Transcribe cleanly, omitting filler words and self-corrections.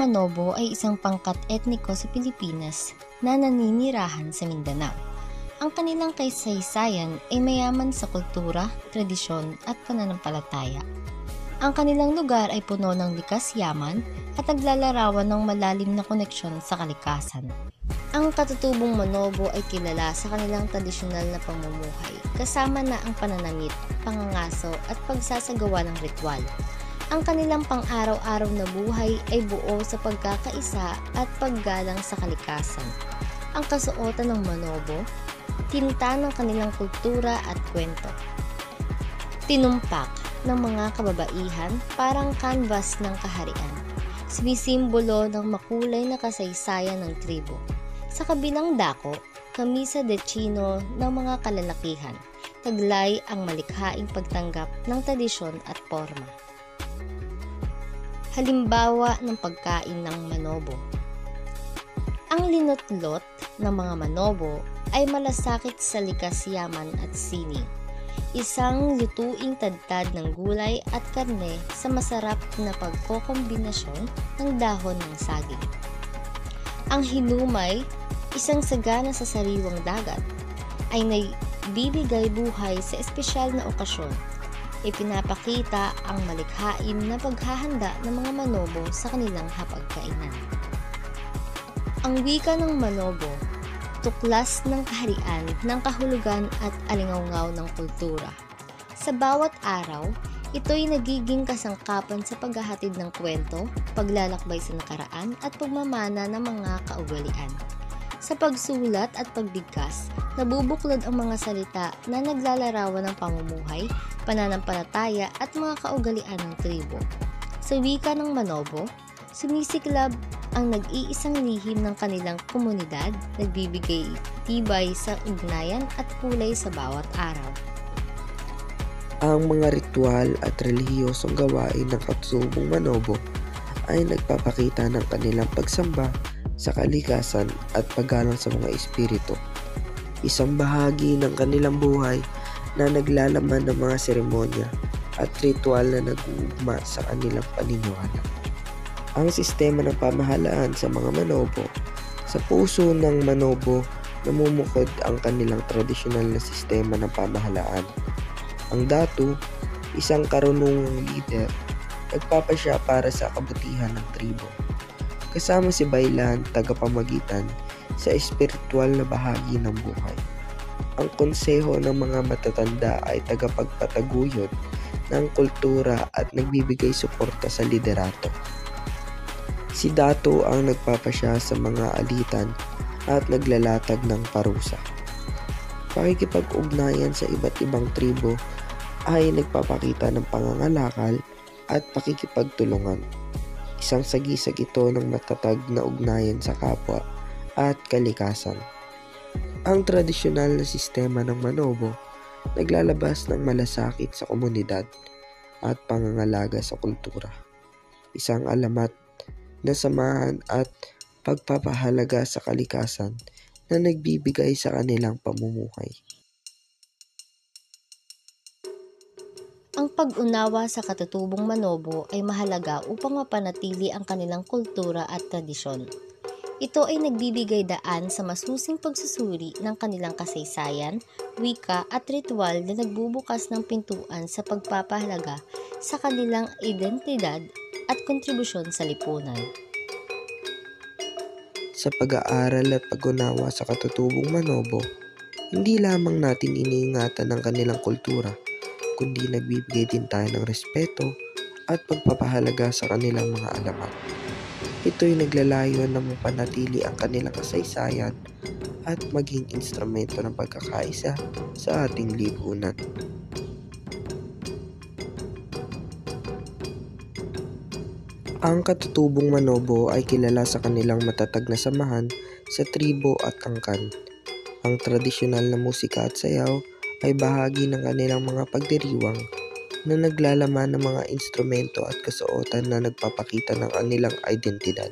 Manobo ay isang pangkat etniko sa Pilipinas na naninirahan sa Mindanao. Ang kanilang kasaysayan ay mayaman sa kultura, tradisyon at pananampalataya. Ang kanilang lugar ay puno ng likas yaman at naglalarawan ng malalim na koneksyon sa kalikasan. Ang katutubong Manobo ay kilala sa kanilang tradisyonal na pamumuhay, kasama na ang pananamit, pangangaso at pagsasagawa ng ritual. Ang kanilang pang-araw-araw na buhay ay buo sa pagkakaisa at paggalang sa kalikasan. Ang kasuotan ng Manobo, tinta ng kanilang kultura at kwento. Tinumpak ng mga kababaihan parang canvas ng kaharian. Sumisimbolo ng makulay na kasaysayan ng tribo. Sa kabilang dako, kamisa de chino ng mga kalalakihan. Taglay ang malikhaing pagtanggap ng tradisyon at forma. Halimbawa ng pagkain ng Manobo. Ang linutlot ng mga Manobo ay malasakit sa likas yaman at sining. Isang lutuing tadtad ng gulay at karne sa masarap na pagkokombinasyon ng dahon ng saging. Ang hinumay, isang sagana sa sariwang dagat, ay nagbibigay buhay sa espesyal na okasyon. Ipinapakita ang malikhain na paghahanda ng mga Manobo sa kanilang hapagkainan. Ang wika ng Manobo, tuklas ng kaharian, ng kahulugan at alingawngaw ng kultura. Sa bawat araw, ito'y nagiging kasangkapan sa paghahatid ng kwento, paglalakbay sa nakaraan at pagmamana ng mga kaugalian. Sa pagsulat at pagbigkas, nabubuklod ang mga salita na naglalarawan ng pamumuhay, pananampalataya at mga kaugalian ng tribo. Sa wika ng Manobo, sumisiklab ang nag-iisang lihim ng kanilang komunidad, nagbibigay tibay sa ugnayan at kulay sa bawat araw. Ang mga ritual at relihiyosong gawain ng katutubong Manobo ay nagpapakita ng kanilang pagsamba sa kalikasan at paggalang sa mga espiritu. Isang bahagi ng kanilang buhay na naglalaman ng mga seremonya at ritual na nag-uugma sa kanilang paniniwala. Ang sistema ng pamahalaan sa mga Manobo. Sa puso ng Manobo, namumukod ang kanilang tradisyonal na sistema ng pamahalaan. Ang datu, isang karunungang leader, nagpapasya para sa kabutihan ng tribo. Kasama si Baylan, tagapamagitan sa espiritual na bahagi ng buhay. Ang konseho ng mga matatanda ay tagapagpataguyod ng kultura at nagbibigay suporta sa liderato. Si Dato ang nagpapasya sa mga alitan at naglalatag ng parusa. Pakikipag-ugnayan sa iba't ibang tribo ay nagpapakita ng pangangalakal at pakikipagtulungan. Isang sagisag ito ng matatag na ugnayan sa kapwa at kalikasan. Ang tradisyonal na sistema ng Manobo naglalabas ng malasakit sa komunidad at pangangalaga sa kultura. Isang alamat na samahan at pagpapahalaga sa kalikasan na nagbibigay sa kanilang pamumuhay. Ang pag-unawa sa katutubong Manobo ay mahalaga upang mapanatili ang kanilang kultura at tradisyon. Ito ay nagbibigay daan sa masusing pagsusuri ng kanilang kasaysayan, wika at ritual na nagbubukas ng pintuan sa pagpapahalaga sa kanilang identidad at kontribusyon sa lipunan. Sa pag-aaral at pag-unawa sa katutubong Manobo, hindi lamang natin iniingatan ang kanilang kultura, kundi nagbibigay din tayo ng respeto at pagpapahalaga sa kanilang mga alamat. Ito'y naglalayo na mapanatili ang kanilang kasaysayan at maging instrumento ng pagkakaisa sa ating lipunan. Ang katutubong Manobo ay kilala sa kanilang matatag na samahan sa tribo at angkan. Ang tradisyonal na musika at sayaw ay bahagi ng kanilang mga pagdiriwang na naglalaman ng mga instrumento at kasuotan na nagpapakita ng kanilang identidad.